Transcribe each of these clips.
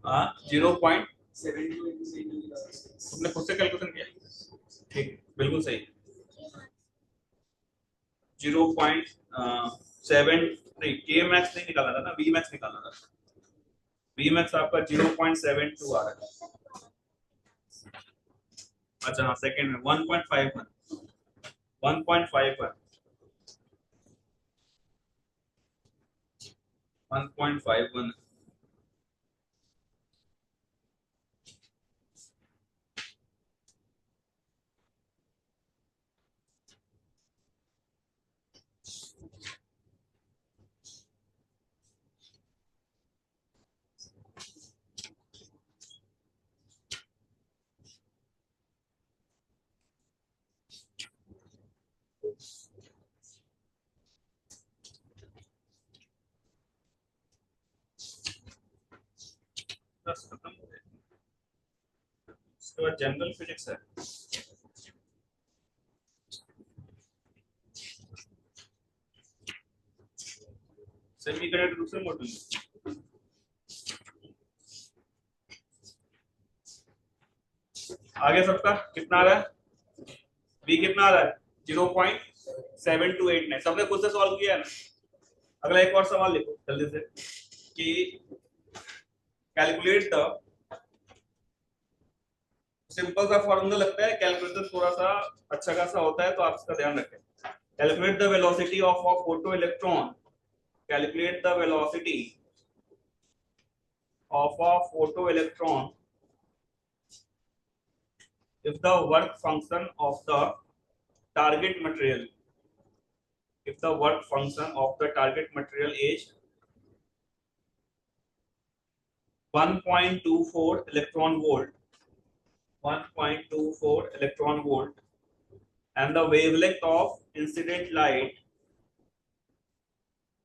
हाँ 0.7 तुमने खुद से कैलकुलेशन किया? ठीक, बिल्कुल सही। 0.7 नहीं, के मैक्स नहीं निकालना था ना, वी मैक्स निकालना था। वी मैक्स आपका 0.72 आ रहा है। अच्छा हाँ, सेकंड में 1.51, 1.51, 1.51। बस खत्म हो गया। उसके बाद जनरल फिजिक्स है। सेमीकंडक्टर दूसरे मॉड्यूल में। आगे सबका कितना आ रहा है? बी कितना आ रहा है? 0.7289। सबने खुद से सॉल्व किया है ना? अगला एक और सवाल लिखो जल्दी से कि कैलकुलेट द, सिंपल सा फॉर्मूला लगता है, कैलकुलेटर थोड़ा सा अच्छा खासा होता है तो आप इसका ध्यान रखें। Calculate the velocity of a photo electron, calculate the velocity of a photo electron if the work function of the target material, if the work function of the target material is 1.24 electron volt, 1.24 electron volt, and the wavelength of incident light,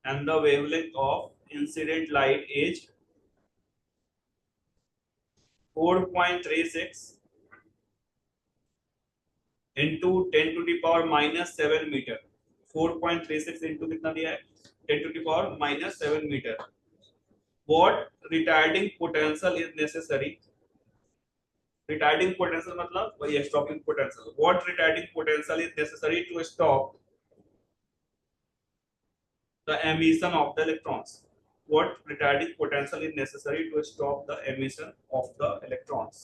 and the wavelength of incident light is 4.36 into 10 to the power minus 7 metre. 4.36 into कितना दिया है? 10 to the power minus 7 metre. What retarding potential is necessary? Retarding potential मतलब वही है stopping potential. What retarding potential is necessary to stop the emission of the electrons? What retarding potential is necessary to stop the emission of the electrons?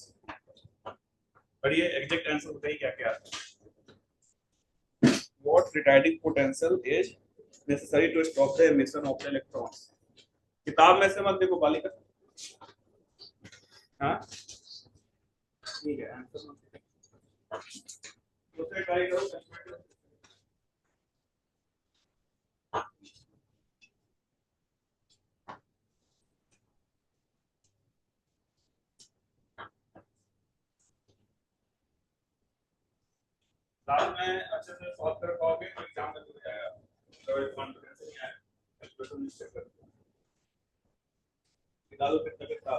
पढ़िए exact answer बताइए क्या क्या आता है। What retarding potential is necessary to stop the emission of the electrons? किताब में से मत देखो बालिका। हाँ ठीक है, आंसर मत देखो। दूसरे ट्राई करो। साल में अच्छे से सॉल्व कर पाओगे तो एग्जाम में हो जाएगा। अगर कॉन्फिडेंस नहीं आया कैलकुलेशन निश्चय कर निकालो कितना कितना।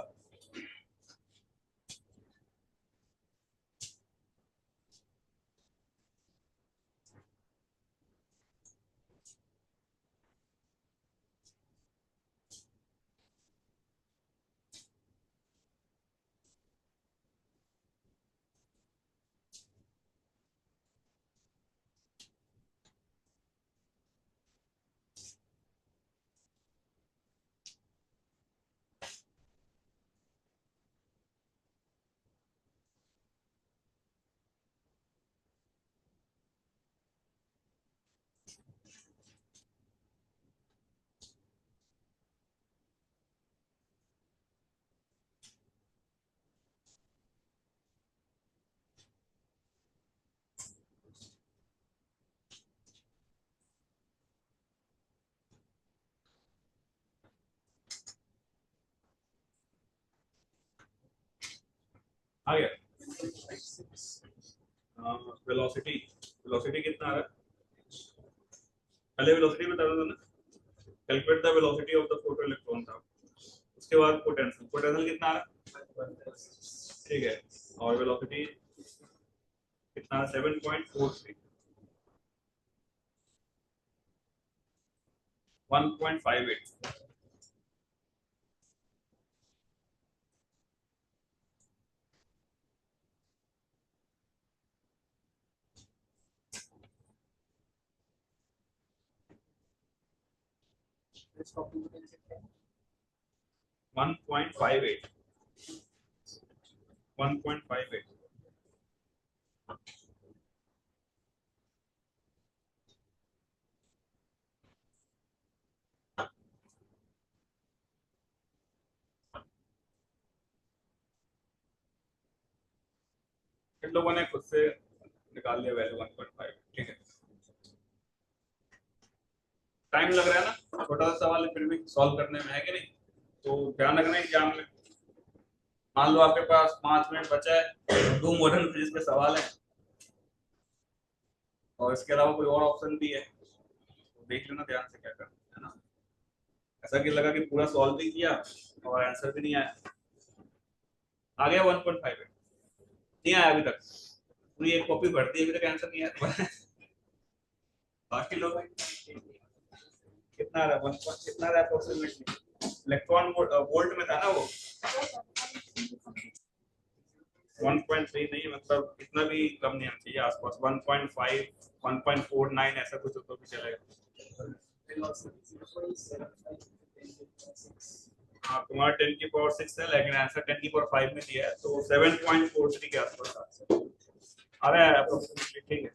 आ गया। वेलोसिटी, वेलोसिटी कितना आ रहा है? पहले वेलोसिटी बता रहा था ना, calculate the velocity of the photo electron था। उसके बाद पोटेंशियल, पोटेंशियल कितना आ रहा है? ठीक है, और वेलोसिटी कितना? 7.43, 1.58। 1.58 1.58 इन लोगों ने खुद से निकाल लिया वैल्यू 1.5। ठीक है, टाइम लग रहा है ना, छोटा सा सवाल है फिर भी सॉल्व करने में, है कि नहीं? तो ध्यान रखना एग्जाम में। मान लो आपके पास 5 मिनट बचा है, 2 मॉडर्न फिजिक्स के सवाल है और इसके अलावा कोई और ऑप्शन भी है, तो देख लेना ध्यान से क्या करना है ना। ऐसा कि लगा कि पूरा सॉल्व भी किया और आंसर भी नहीं आया। आ गया 1.5? नहीं आया अभी तक? पूरी एक कॉपी भर दी, अभी तक आंसर नहीं आया। बाकी लोग कितना आ रहा है? 1 कितना आ रहा है अप्रोक्सीमेटली? इलेक्ट्रॉन वोल्ट में था ना वो। 1.3 नहीं, मतलब इतना भी कम नहीं होना चाहिए, आसपास 1.5 1.49 ऐसा कुछ तो भी चलेगा। हाँ, तुम्हारा 10⁶ है लेकिन आंसर 10⁵ में दिया है, तो 7.43 के आसपास आ रहा है अप्रोक्सीमेटली। ठीक है,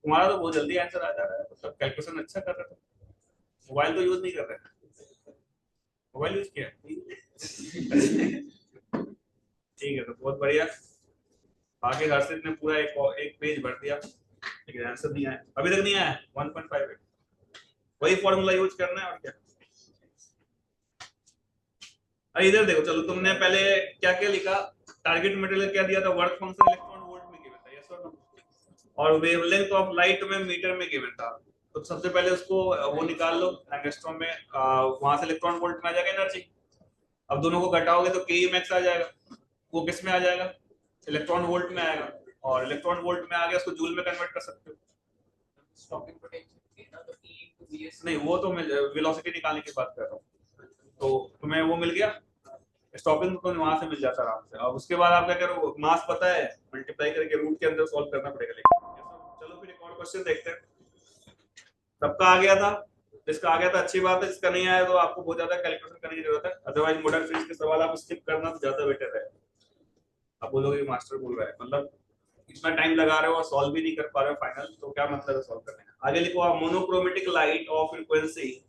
तुम्हारा तो बहुत जल्दी आंसर आ जा रहा है, मतलब कैलकुलेशन अच्छा कर रहा था। मोबाइल तो यूज नहीं कर रहे? मोबाइल यूज किया? ठीक है, तो बहुत बढ़िया। आगे हर्षित ने पूरा एक पेज भर दिया, लेकिन आंसर नहीं आया, अभी तक नहीं आया 1.5। वही फॉर्मूला यूज करना है और क्या। अरे इधर देखो, चलो तुमने पहले क्या क्या लिखा, टारगेट मटेरियल क्या दिया था, वर्क फंक्शन इलेक्ट्रॉन वोल्ट में गिवन था, यस और नो? और वेवलेंथ ऑफ लाइट में मीटर में गिवन था। तो सबसे पहले उसको वो निकाल लो एंगस्ट्रॉम में, वहां से इलेक्ट्रॉन वोल्ट में आ जाएगा एनर्जी। अब दोनों को घटाओगे तो के मैक्स आ जाएगा, वो किस में आ जाएगा? इलेक्ट्रॉन वोल्ट में आएगा, और इलेक्ट्रॉन वोल्ट में आ गया, उसको जूल में कन्वर्ट कर सकते हो। स्टॉपिंग पोटेंशियल नहीं, वो तो मैं वेलोसिटी निकालने की बात कर रहा हूँ। तो तुम्हें वो मिल गया, स्टॉपिंग तो वहां से मिल जाता आराम से। अब उसके बाद आप क्या करो, मास पता है, मल्टीप्लाई करके रूट के अंदर सॉल्व करना पड़ेगा। लेकिन चलो फिर एक और क्वेश्चन देखते हैं। सबका आ गया था, जिसका आ गया था अच्छी बात है, जिसका नहीं आया तो आपको बहुत ज्यादा कैलकुलेशन करने की जरूरत है, अदरवाइज मॉडर्न फिजिक्स के सवाल आप स्किप करना तो ज्यादा बेटर है। आप बोलोगे मास्टर बोल रहा है, मतलब इतना टाइम लगा रहे हो और सॉल्व भी नहीं कर पा रहे हो फाइनल, तो क्या मतलब है सॉल्व करने का? आगे लिखो, monochromatic light of frequency,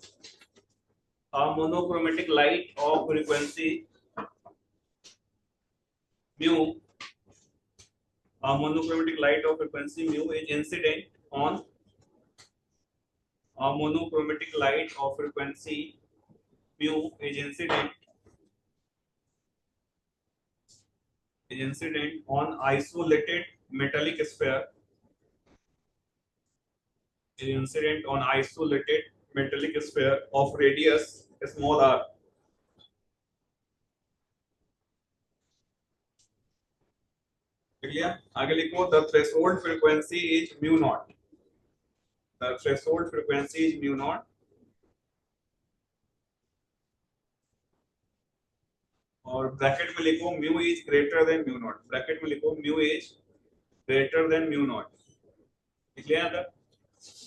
monochromatic light of frequency mu, monochromatic light of frequency mu is incident on monochromatic light of frequency mu is incident on isolated metallic sphere, is incident on isolated metallic sphere of radius small r. Clear? आगे लिखो, the threshold frequency is mu naught, the threshold frequency is mu naught, और bracket में लिखो mu is greater than mu naught, bracket में लिखो mu is greater than mu naught. Clear है?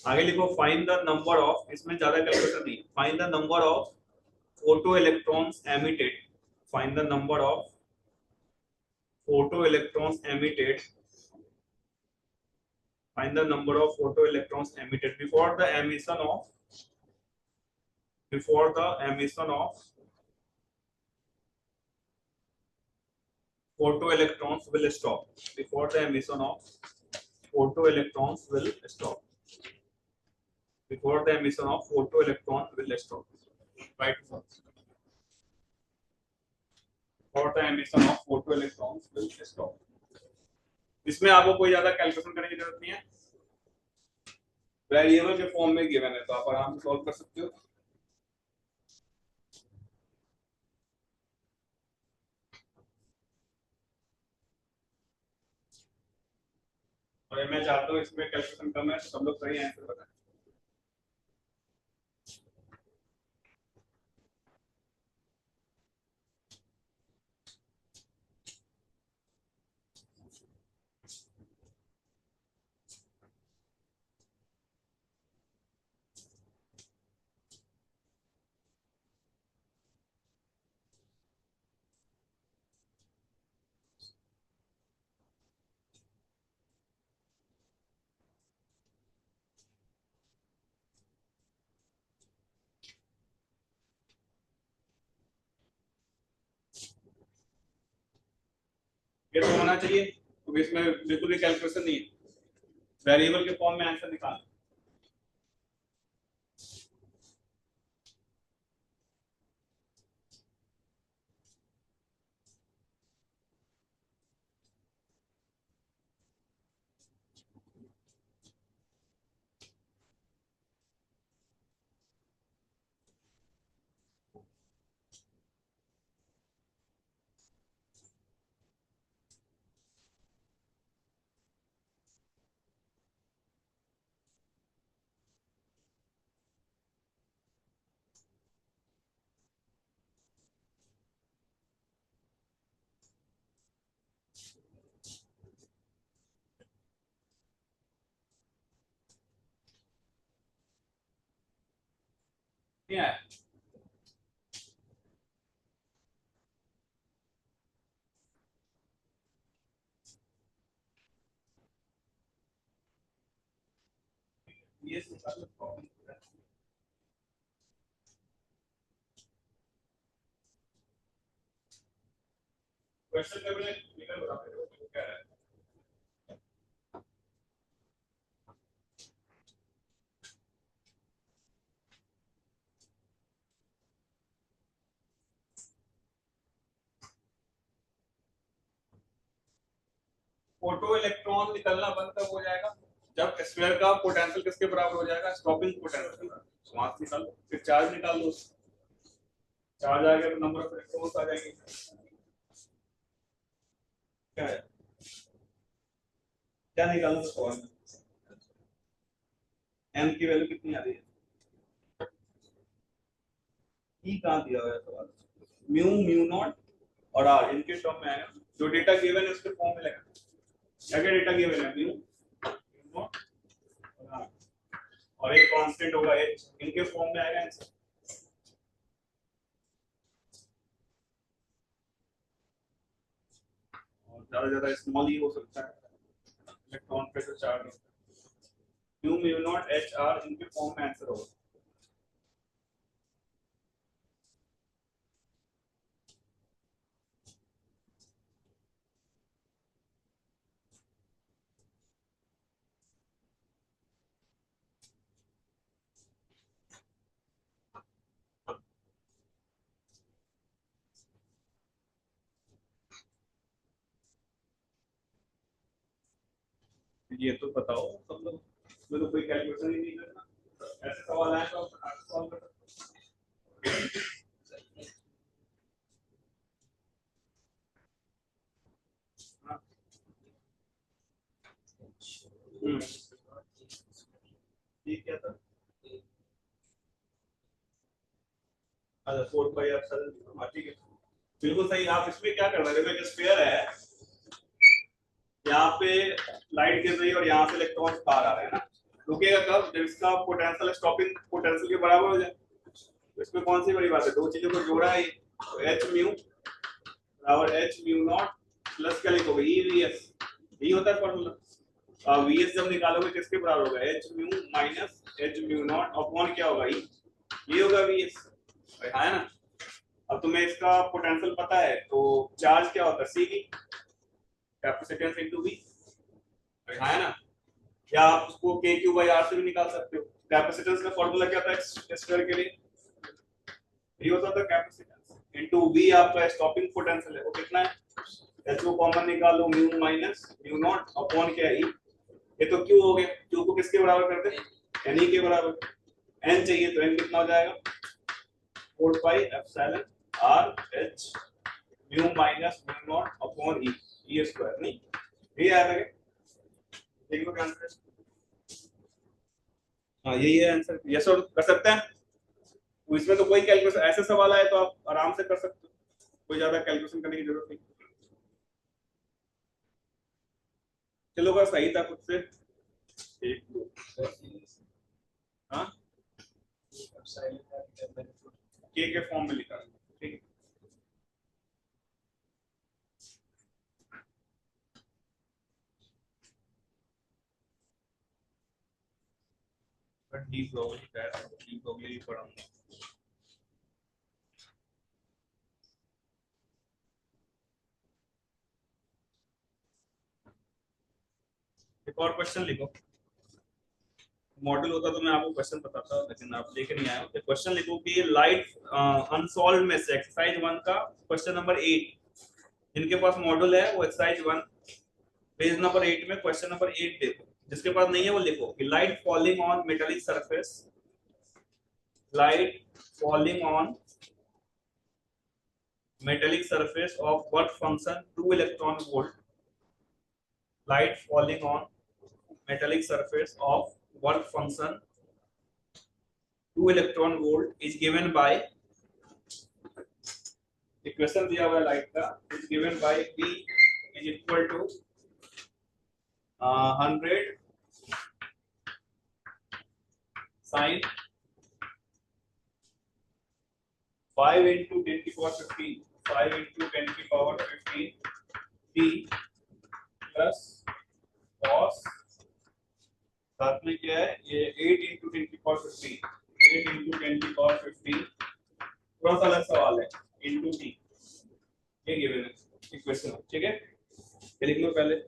आगे लिखो, फाइंड द नंबर ऑफ, इसमें ज्यादा कैलकुलेशन नहीं, find the number of photo electrons emitted, find the number of photo electrons emitted, find the number of photoelectrons emitted before the emission of, before the emission of photoelectrons will stop, before the emission of photoelectrons will stop, before the emission of photoelectron will stop, right? Before the emission of photoelectrons will stop. इसमें आपको कोई ज्यादा calculation करने की जरूरत नहीं है, variable के फॉर्म में गिवन है, तो आप आराम से सॉल्व कर सकते हो। और मैं चाहता हूँ इसमें कैलकुलेशन कम है, सब लोग सही आंसर बताएं। ये तो होना चाहिए, क्योंकि इसमें बिल्कुल भी कैलकुलेशन नहीं है, वेरिएबल के फॉर्म में आंसर निकाल। क्या है? ये क्वेश्चन पेपर में निकल रहा है, क्या है? फोटो इलेक्ट्रॉन निकलना बंद कब हो जाएगा? जब स्फीयर का पोटेंशियल किसके बराबर हो जाएगा? Stopping potential. मास निकाल लो, फिर चार्ज निकाल लो, चार्ज आ गया तो नंबर ऑफ इलेक्ट्रॉन्स आ जाएंगे। क्या है, क्या निकालना सवाल में? एम की वैल्यू कितनी आ रही है? ई कहाँ दिया हुआ है सवाल? म्यू, म्यू नॉट और आर इनके टर्म में आएगा, जो डेटा गिवन है उसके फॉर्म में लगेगा। क्या क्या डेटा गिवन है? म्यू, म्यू नॉट और आर, और एक कांस्टेंट होगा एच, इनके फॉर्म में आएगा आंसर। और ज्यादा स्मॉल ही हो सकता है इलेक्ट्रॉन पे जो चार्ज होता है। Mu, mu naught, H, R इनके फॉर्म में आंसर होगा। ये तो बताओ सब लोग, इसमें तो कोई कैलकुलेशन ही नहीं करना, ऐसे सवाल आए तो आप सॉल्व कर सकते हैं। हम्म, ये क्या था? अच्छा 4 पाई एप्सिलॉन, हाँ ठीक है, बिल्कुल सही। आप इसमें क्या कर रहे हो? देखो एक स्फीयर है, यहाँ पे लाइट गिर रही है और यहाँ से इलेक्ट्रॉन्स बाहर आ रहे हैं ना, रुकेगा कब? जब इसका पोटेंशियल स्टॉपिंग पोटेंशियल के बराबर हो जाए। तो इसमें कौन सी बड़ी बात है? दो चीजों को जोड़ा है, तो एच म्यू बराबर एच म्यू नॉट प्लस क्या लिखोगे? ई वी एस, यही होता है फॉर्मूला। वी एस जब निकालोगे किसके बराबर होगा? H mu minus H mu not upon क्या होगा? ई, ये होगा वी एस, है ना? अब तुम्हें इसका पोटेंशियल पता है, तो चार्ज क्या होता है? सी वी, कैपेसिटेंस इनटू वी, है ना? या आप उसको के क्यू बाई आर से भी निकाल सकते हो। कैपेसिटेंस का फॉर्मूला क्या था स्फीयर के लिए? ये होता था कैपेसिटेंस इनटू वी, आपका स्टॉपिंग पोटेंशियल है, वो कितना है? एच को कॉमन निकालो, mu minus mu not upon क्या है? ई। ये तो क्यू हो गया, क्यू को किसके बराबर करते हैं? एन ई के बराबर। एन चाहिए तो एन कितना हो जाएगा? 4 pi epsilon R H mu minus mu not upon E, E square. नहीं ये आया था क्या? देखो क्या आंसर है। हाँ यही है आंसर, यस और कर सकते हैं। तो इसमें तो कोई कैलकुलेशन, ऐसे सवाल आए तो आप आराम से कर सकते हो, कोई ज्यादा कैलकुलेशन करने की जरूरत नहीं। चलो बस सही था खुद से। एक दो, हाँ के फॉर्म में लिखा है, ठीक है। बट डी प्रॉब्लम क्या है? डी प्रॉब्लम ही पढ़ाऊंगा। एक और क्वेश्चन लिखो। मॉडल होता तो मैं आपको क्वेश्चन बताता, लेकिन आप लेके नहीं आए हो। क्वेश्चन लिखो कि लाइट अनसॉल्व में से एक्सरसाइज 1 का क्वेश्चन नंबर 8, जिनके पास मॉडल है वो एक्सरसाइज 1 पेज नंबर 8 में क्वेश्चन नंबर 8 देखो। जिसके पास नहीं है वो लिखो कि light falling on metallic surface, light falling on metallic surface of work function 2 electron volt, light falling on metallic surface of work function 2 electron volt is given by, equation दिया हुआ है लाइट का, is given by B is equal to 100 sin 5 into 10 to the power 15, 5 into 10 to the power 15 T plus cos, साथ में क्या है ये 8 into 10 to the power 15, 8 into 10 to the power 15, थोड़ा सा अलग सवाल है, into T, ये गिवन है इक्वेशन। ठीक है, ये लिख लो पहले,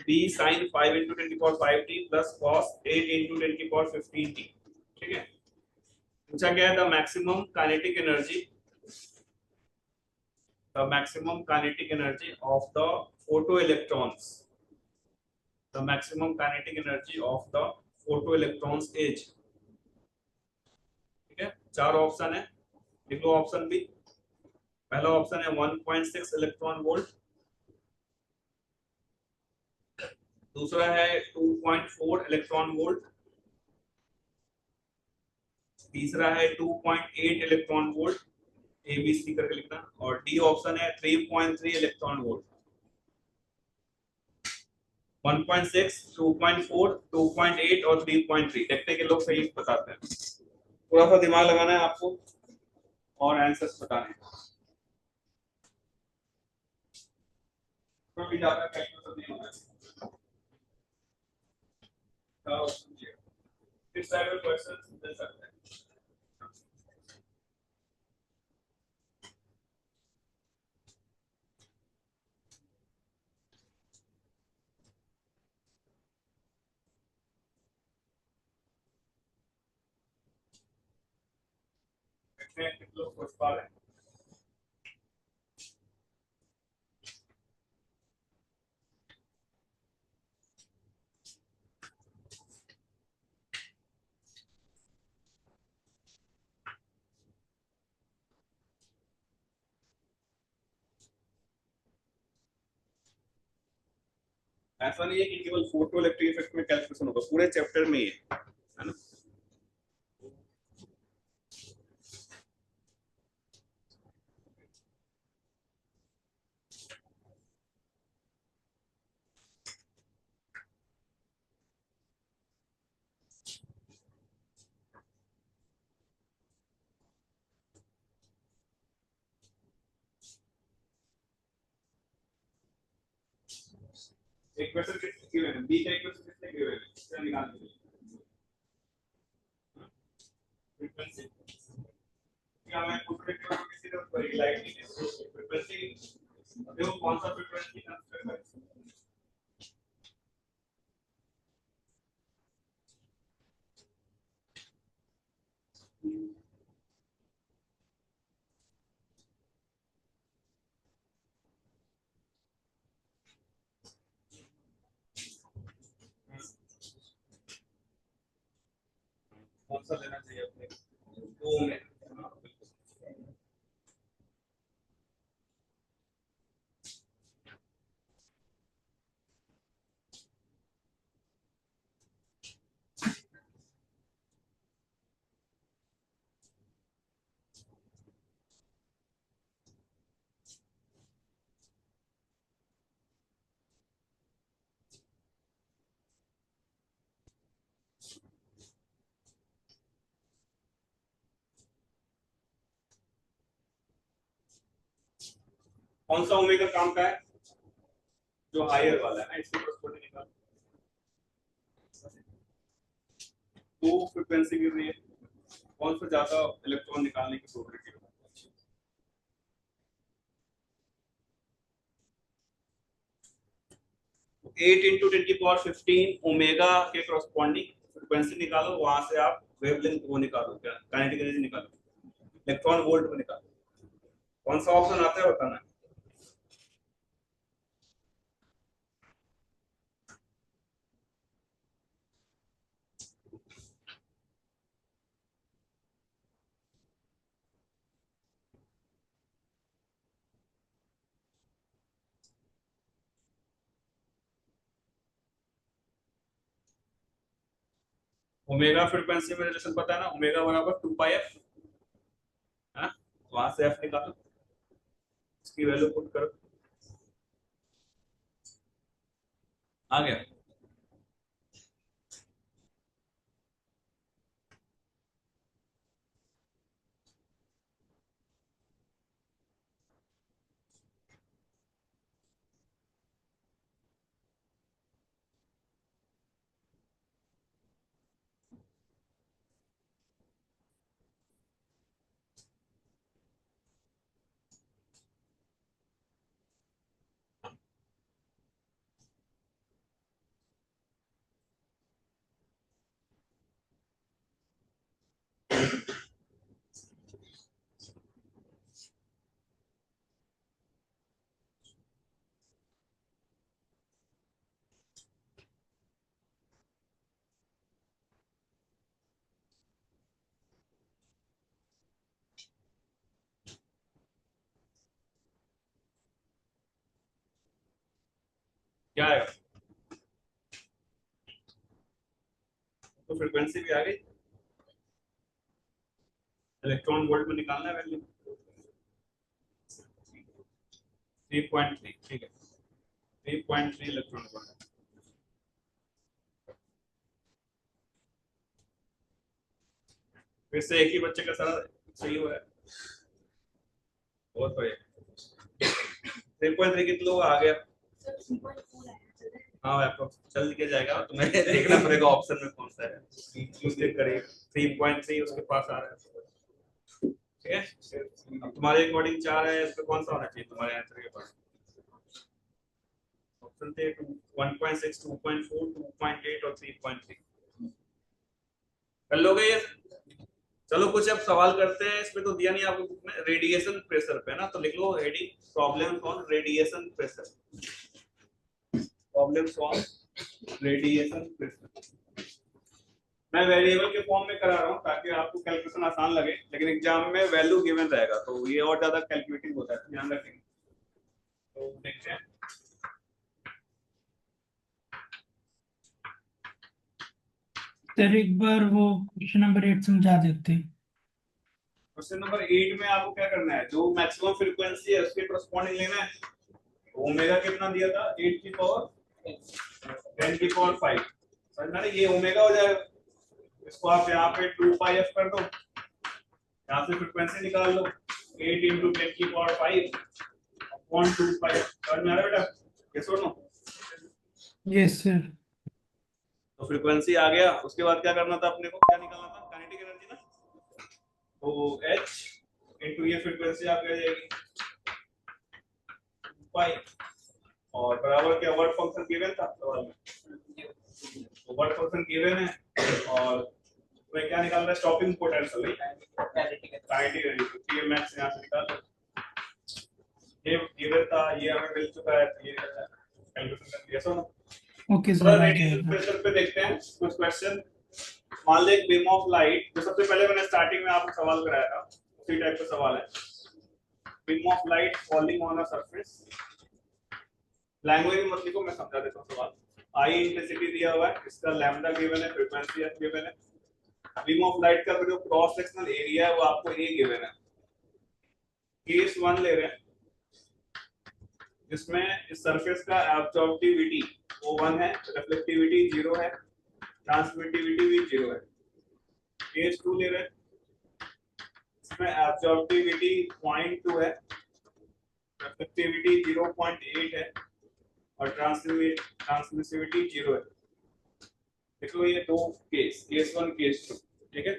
B sin 5 into 10 to the power 5t plus cos 8 into 10 to the power 15t। ठीक है, पूछा गया है the maximum kinetic energy, the maximum kinetic energy of the photo electrons, the maximum kinetic energy of the photo electrons is. ठीक है, चार option है, लिख लो ऑप्शन बी। पहला ऑप्शन है 1.6 इलेक्ट्रॉन वोल्ट, दूसरा है 2.4 इलेक्ट्रॉन वोल्ट, तीसरा है 2.8 electron volt, A B C करके लिखना, और डी ऑप्शन है 3.3 इलेक्ट्रॉन वोल्ट। 1.6, 2.4, 2.8 और 3.3, देखते हैं कि लोग सही बताते हैं। थोड़ा सा दिमाग लगाना है आपको और आंसर्स बताने हैं। कोई ज्यादा कैलकुलेशन नहीं होना है। इस टाइप के क्वेश्चंस दे सकते हैं। कितने लोग सोच पा रहे हैं? ऐसा नहीं है कि केवल फोटो इलेक्ट्रिक इफेक्ट में कैलकुलेशन होगा, पूरे चैप्टर में ही है ना। एक क्वेश्चन कितने गिवन है, बी का इक्वेशन कितने गिवन है, इसका निकाल दीजिए। फ्रीक्वेंसी क्या मैं पूछ रहा हूं, किसी का कोई लाइट नहीं है, फ्रीक्वेंसी देखो कौन सा फ्रीक्वेंसी कंसीडर करें। कौन सा लेना चाहिए अपने दो में। कौन सा ओमेगा काम का है, जो हायर वाला है ना, इसके ऊपर निकाल। दो फ्रीक्वेंसी गिर रही है, कौन सा ज्यादा इलेक्ट्रॉन निकालने की प्रोबेबिलिटी है। 8 × 10⁻15 ओमेगा के कॉरस्पॉन्डिंग फ्रीक्वेंसी निकालो, वहां से आप वेवलेंथ वो निकालो, क्या काइनेटिक एनर्जी निकालो, इलेक्ट्रॉन वोल्ट में निकालो। कौन सा ऑप्शन आता है बताना। ओमेगा फ्रीक्वेंसी में रिलेशन पता है ना, ओमेगा बराबर 2πf है, वहां से एफ निकालो, इसकी वैल्यू पुट करो, आ गया। क्या आएगा, तो फ्रीक्वेंसी भी आ गई, इलेक्ट्रॉन वोल्ट में निकालना है वैल्यू 3.3, ठीक है 3.3 इलेक्ट्रॉन वोल्ट। फिर से एक ही बच्चे का सारा सही हुआ है, बहुत बढ़िया। 3.3 कितने लोग आ गया, हाँ अप्रोक्स चल के जाएगा, तुम्हें देखना पड़ेगा ऑप्शन में कौन सा है, उसके करीब 3.3 उसके पास आ रहा है, ठीक है। अब तुम्हारे अकॉर्डिंग 4 है, इसमें कौन सा होना चाहिए तुम्हारे आंसर के पास, ऑप्शन थे 1.6, 2.4, 2.8 और 3.3, कर लोगे ये। चलो कुछ अब सवाल करते हैं, इसमें तो दिया नहीं आपको बुक में, रेडिएशन प्रेशर पे ना, तो लिख लो heading problem on radiation pressure, problems on radiation pressure. मैं वेरिएबल के फॉर्म में करा रहा हूँ ताकि आपको कैलकुलेशन आसान लगे, लेकिन एग्जाम में वैल्यू गिवन रहेगा तो ये और ज्यादा कैलकुलेटिंग होता है, तो ध्यान रखेंगे। तो देखते हैं सर एक बार वो क्वेश्चन नंबर 8 समझा देते हैं। क्वेश्चन नंबर 8 में आपको क्या करना है, जो मैक्सिमम फ्रीक्वेंसी है उसके करस्पॉन्डिंग लेना है। ओमेगा कितना दिया था, 8 की पावर 10 की पावर 5, समझना ना, ये ओमेगा हो जाएगा, इसको आप यहाँ पे 2πf कर दो, यहाँ से फ्रीक्वेंसी निकाल लो, 8 × 10 की पावर 5 अपॉन 2πf, समझ में आ रहा है बेटा, ये सुनो। Yes sir. तो फ्रीक्वेंसी आ गया, उसके बाद क्या करना था अपने को, क्या निकालना था, काइनेटिक एनर्जी ना, तो h इनटू ये फ्रीक्वेंसी आप आ जाएगी 2π, और बराबर क्या वर्क फंक्शन गिवन था सवाल में, तो वर्क फंक्शन गिवन है, और मैं क्या निकाल रहा है, स्टॉपिंग पोटेंशियल, काइनेटिक एनर्जी, ये मैक्स यहां से निकाल लो, ये गिवन था, ये हमें मिल चुका है, तो ये कैलकुलेशन कर दिया। सुनो ओके थोड़ा सर आ रेडिएशन जाएगा। प्रेशर पे देखते हैं कुछ क्वेश्चन। मान लो एक बीम ऑफ लाइट, जो सबसे पहले मैंने स्टार्टिंग में आपको सवाल कराया था, उसी टाइप का सवाल है, beam of light falling on a surface, language में मत लिखो, मैं समझा देता हूँ सवाल। आई इंटेंसिटी दिया हुआ है, इसका लैम्डा गिवन है, फ्रीक्वेंसी एफ गिवन है, बीम ऑफ लाइट का जो क्रॉस सेक्शनल एरिया है वो आपको ए गिवन है, केस 1 ले रहे हैं जिसमें इस सरफेस का एब्जॉर्प्टिविटी वो 1 है, रिफ्लेक्टिविटी 0 है, ट्रांसमिटिविटी भी 0 है। केस 2 ले रहे हैं, इसमें एब्जॉर्प्टिविटी 0.2 है, रिफ्लेक्टिविटी 0.8 है, और ट्रांसमिसिविटी 0 है। देखो ये दो केस, केस 1 केस 2, ठीक है।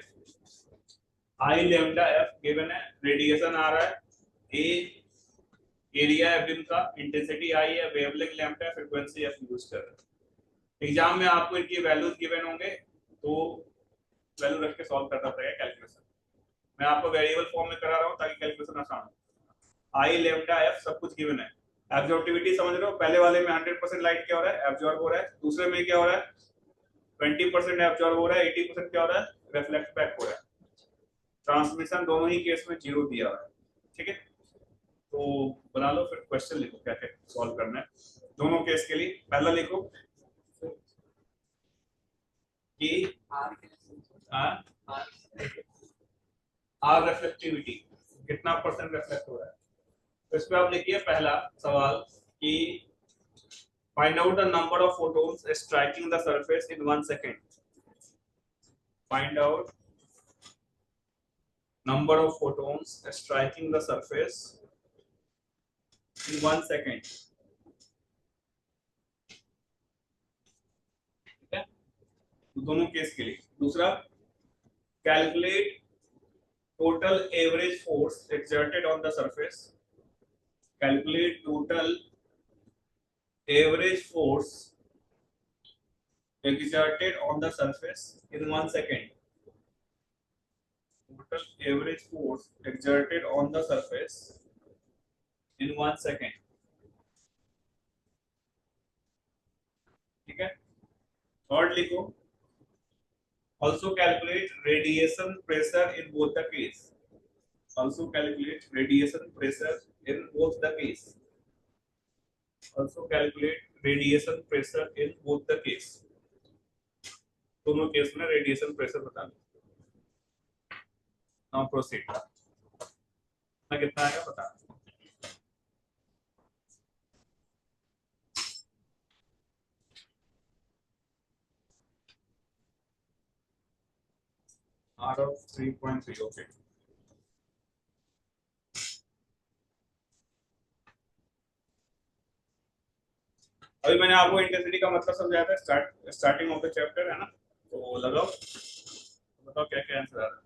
आई लैम्डा एफ गिवन है, रेडिएशन आ रहा है ए एरिया है बीम का, इंटेंसिटी आई है, वेवलेंथ लैम्डा है, फ्रीक्वेंसी एफ यूज कर रहे हैं। एग्जाम में आपको इनकी वैल्यूज गिवन होंगे तो वैल्यू रख के सॉल्व करना पड़ेगा कैलकुलेशन। मैं आपको वेरिएबल फॉर्म में करा रहा हूँ ताकि कैलकुलेशन आसान हो। आई लैम्डा एफ सब कुछ गिवन है। एब्जॉर्बिविटी समझ रहे हो, पहले वाले में 100% लाइट क्या हो रहा है, एब्जॉर्ब हो रहा है। दूसरे में क्या हो रहा है, 20% एब्जॉर्ब हो रहा है, 80% क्या हो रहा है, रिफ्लेक्ट बैक हो रहा है। ट्रांसमिशन दोनों ही केस में 0 दिया हुआ है। ठीक है, तो बना लो फिर क्वेश्चन लिखो क्या क्या सॉल्व करना है दोनों केस के लिए। पहला लिखो कि आर रिफ्लेक्टिविटी कितना परसेंट रिफ्लेक्ट हो रहा है। तो इस पे आप लिखिए पहला सवाल कि find out the number of photons striking the surface in 1 second. Find out number of photons striking the surface in 1 second। ठीक है, तो दोनों केस के लिए। दूसरा, calculate total average force exerted on the surface। Calculate total average force exerted on the surface in 1 second। Total average force exerted on the surface in 1 second। ठीक है, third लिखो, also calculate radiation pressure in both the case। Also calculate radiation pressure in both the case। Also calculate radiation pressure in both the case। दोनों case में radiation pressure बताना। Now proceed, ना कितना आएगा बता। R of 3.3 okay. अभी मैंने आपको इंटेंसिटी का मतलब समझाया था स्टार्टिंग ऑफ द चैप्टर है ना, तो लगाओ बताओ क्या क्या आंसर आ रहा है।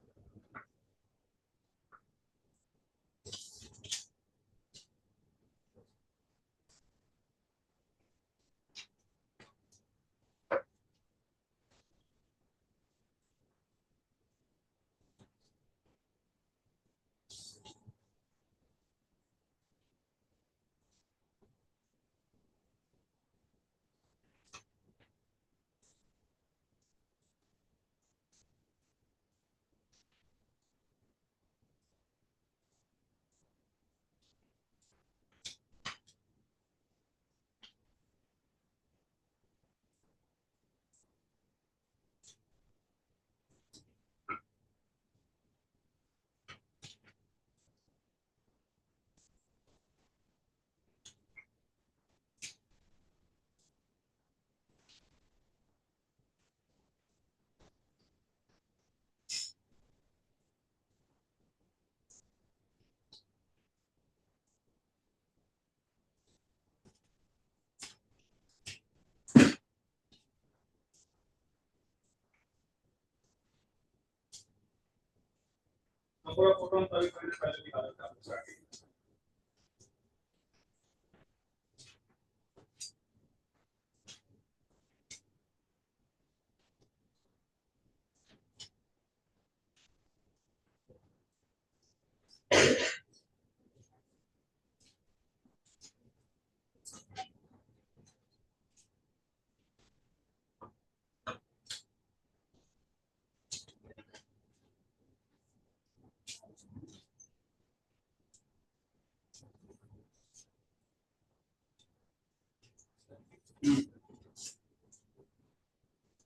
नंबर ऑफ फोटॉन अभी मैंने पहले निकाला था स्टार्टिंग।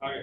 आगे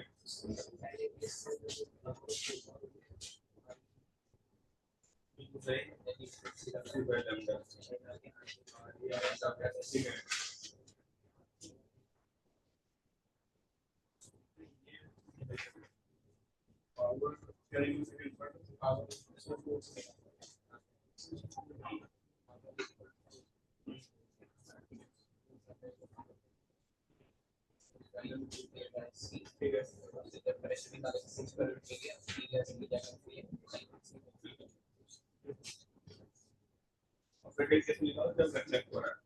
सेकंड केस में लिखा है जब रिफ्लेक्ट हो रहा है,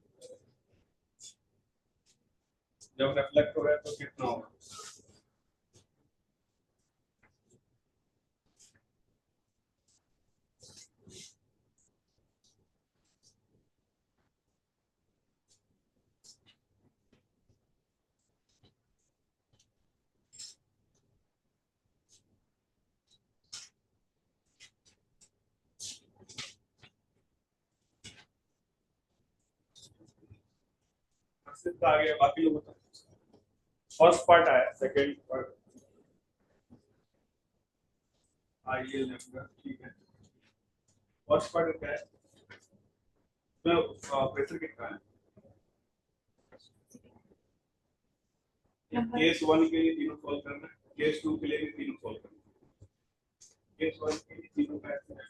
जब रिफ्लेक्ट हो रहा है तो कितना होगा। सिर्फ आ गया, बाकी लोग बताओ। फर्स्ट पार्ट आया, सेकंड पार्ट आइए लेफ्ट, ठीक है। फर्स्ट पार्ट क्या है, तो प्रेशर कितना है। केस 1 के लिए तीनों सॉल्व करना है, केस 2 के लिए भी तीनों सॉल्व करना है। केस 1 के लिए तीनों का ऐसे है।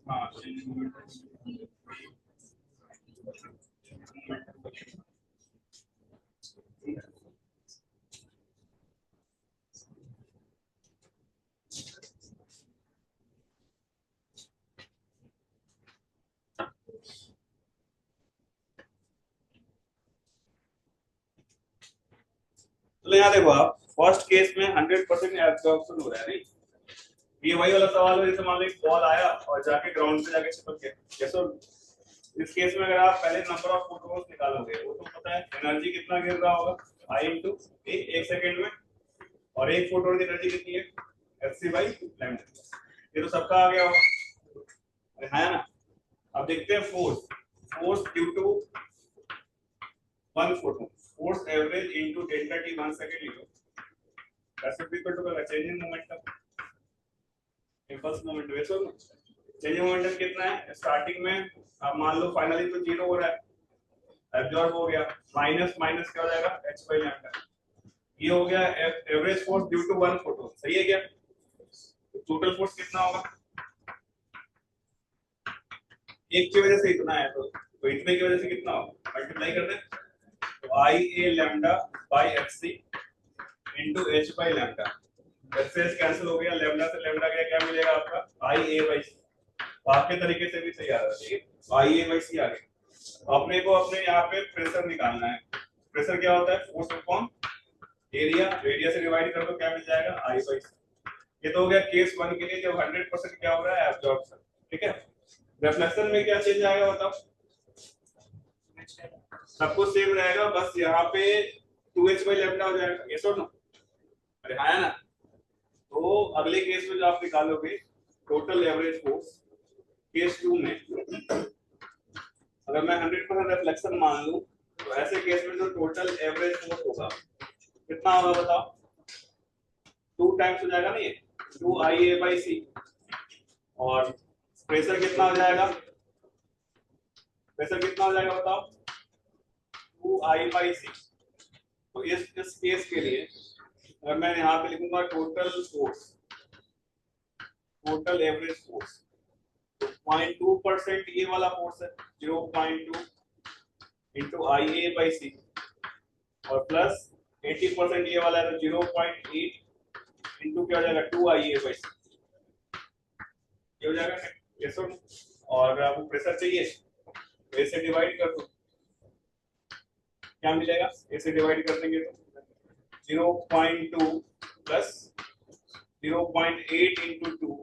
हाँ, तो यहाँ देखो आप, फर्स्ट केस में 100% एब्जॉर्प्शन हो रहा है, नहीं ये वही वाला सवाल है, जैसे मान लो एक बॉल आया और जाके ग्राउंड पे जाके चिपक गया, जैसे इस केस में अगर आप पहले नंबर ऑफ फोटोन्स निकालोगे, वो तो पता है एनर्जी कितना गिर रहा होगा, I इंटू एक सेकंड में, और एक फोटोन की एनर्जी कितनी है, Fc बाई लैम्डा। ये तो सबका आ गया होगा, है ना। अब देखते हैं force due to one photon, force average into delta T 1 second लिखो, that's equal to change in momentum, impulse momentum. वैसे चेंज इन मोमेंटम कितना है स्टार्टिंग में, अब मान लो फाइनली तो 0 हो रहा है, एब्जॉर्ब हो गया, माइनस माइनस क्या हो जाएगा h बाई लैम्डा, ये हो गया average force due to one photon, सही है क्या। टोटल फोर्स कितना होगा, एक की वजह से इतना है, तो इतने की वजह से कितना होगा, मल्टीप्लाई कर दें, तो I a lambda by Fc into h by lambda, Fc cancel हो गया, लैम्डा से लैम्डा गया, क्या मिलेगा आपका I a बाई c। आपके तरीके से भी सही आ रहा है, ठीक है, I a बाई c आ गया। अपने को अपने यहाँ पे प्रेशर निकालना है, प्रेशर क्या होता है, फोर्स अपॉन एरिया, एरिया से डिवाइड कर दो, क्या मिल जाएगा I बाई c। ये तो हो गया केस 1 के लिए, जब 100% क्या हो रहा है एब्जॉर्प्शन, ठीक है। रिफ्लेक्शन में क्या चेंज आएगा बताओ, सब कुछ सेम रहेगा, बस यहाँ पे 2h बाई लैम्डा हो जाएगा, ये सुनो, अरे हाँ है ना। तो अगले केस में जो आप निकालोगे टोटल एवरेज फोर्स, केस 2 में अगर मैं 100% रिफ्लेक्शन मान लूं, तो ऐसे केस में जो टोटल एवरेज फोर्स होगा कितना होगा बताओ, 2 टाइम्स हो जाएगा, नहीं 2IA बाई सी, और प्रेशर कितना हो जाएगा, प्रेशर कितना हो जाएगा बताओ, 2I बाई सी। तो इस केस के लिए अगर मैं यहाँ पे लिखूंगा total force, total average force, 0.2% ये वाला फोर्स है, 0.2 इंटू IA बाई सी, और प्लस 80% ये वाला है, तो 0.8 इंटू क्या हो जाएगा 2IA बाई सी, ये हो जाएगा ये सुन। और आपको प्रेशर चाहिए तो इसे डिवाइड कर दो, क्या मिलेगा, इसे डिवाइड कर देंगे तो 0.2 प्लस 0.8 इंटू 2,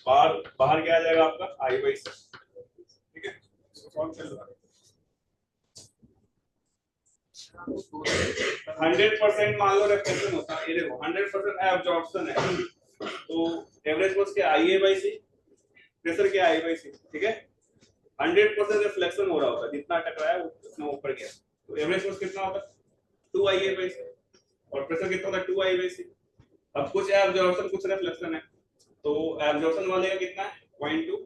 बाहर बाहर क्या आ जाएगा आपका I बाई सी, ठीक है। सॉल्व कर लो, 100% मान लो रिफ्लेक्शन होता है, ये देखो 100% एब्जॉर्प्शन है, तो एवरेज फोर्स क्या IA बाई सी, प्रेशर क्या I बाई सी, ठीक है। 100% रिफ्लेक्शन हो रहा होता है, जितना टकराया वो उतना ऊपर गया, तो एवरेज फोर्स कितना होता है 2IA बाई सी, और प्रेशर कितना होता है 2I बाई सी। अब कुछ एब्जॉर्प्शन कुछ रिफ्लेक्शन है, तो एब्जॉर्प्शन वाले का कितना है 0.2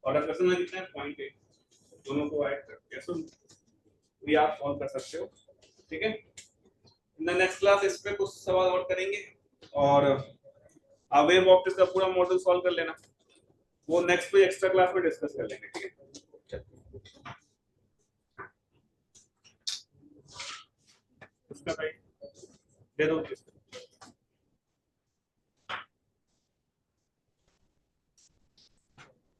और रिफ्लेक्शन का कितना है 0.8, दोनों को ऐड करके ये आप सॉल्व कर सकते हो, ठीक है। नेक्स्ट क्लास इस पे कुछ सवाल और करेंगे और वेव ऑप्टिक्स का पूरा मॉडल सॉल्व कर लेना, वो नेक्स्ट पे एक्स्ट्रा क्लास में डिस्कस कर लेंगे, ठीक है। उसका भाई दे दो।